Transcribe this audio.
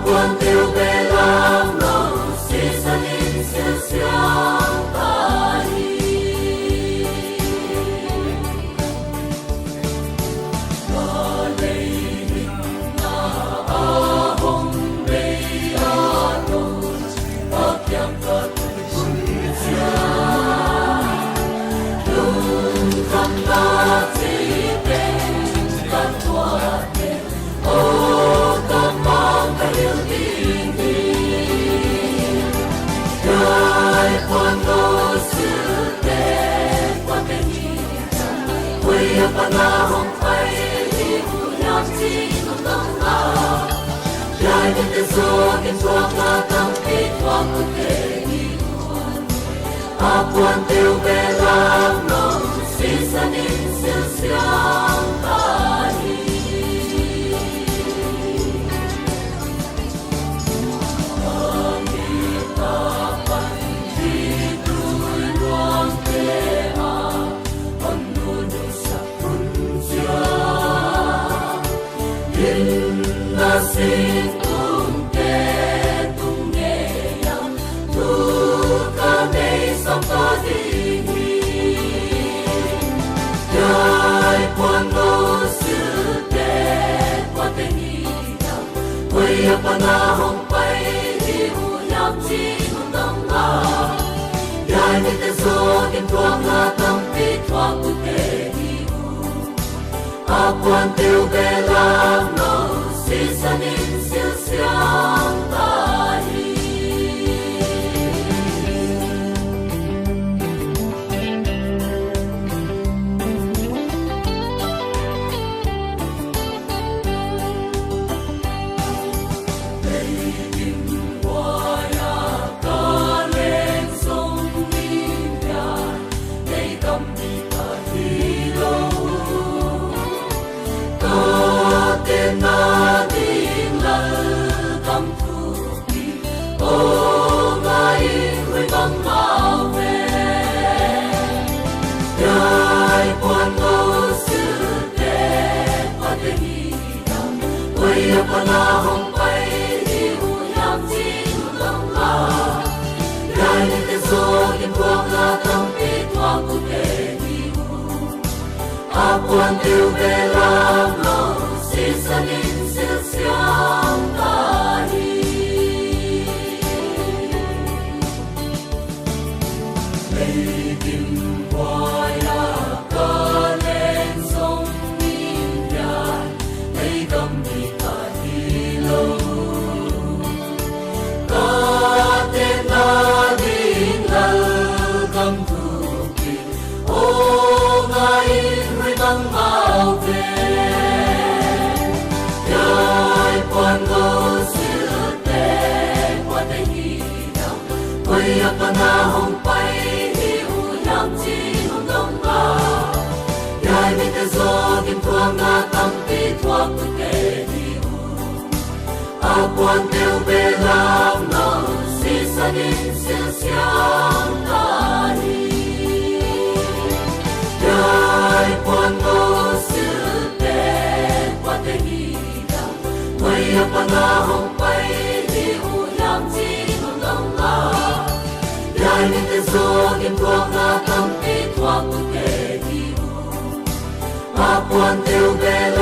quan tiêu bê lam nô si sa linh siêu siêu ta hi ta đây na a hong bê a nô a kiang ta kun sia lung tham ta chi bê ta tua ô ta mang ta yêu tình Gai quan đô sư tế quan tên nhị quê apa na hong phai đi u nhạc chi nông nông na Gai đến tên số kiếm thuốc na tâm kết hoa cụ thể nhị a quan tiêu bê lam nông si sa ninh siêu siêu ta hi Sin tung te tung nghe yang tu ca nei sam ta di Gai quan đô sư tế quan tên nhị quê apa na hong pai di u nham chi nung nong na Gai nên tên số kiếm thuang na tâm pi thuang cụ thể di u a quan tiêu bê lam nô si sa ninh siêu siêu ta hi Đây kim hoa ya ta lên sông Ninh ya đây cầm đi ta đi lâu ta tên na Gai quan đô sư tế quan tên nhị quê apa na hong pai đi u nham chi nung nong na Gai nên tên số kiếm thuốc na tâm pi thuang cụ thể nhị a quan tiêu bê lam nô si sa ninh siêu siêu ta hi Đây kim hoa ya ca lên sông Ninh ya đây cầm đi ta đi lâu ta tên na đi lâu cầm thu kỳ ô ngài huy tăng mau về Gai quan đô sư tế quan tên nhị quê apa na hong pai Gai nên tên số kiếm thuang na tâm pi thuang cụ thể di a quan tiêu bê lam nô si sa ninh siêu siêu ta hi Gai quan đô sư tế quan tên nhị quê apa na hong pai đi u nham chi nung nong na Gai nên tên số kiếm thuang na tâm pi thuang cụ thể di a quan tiêu bê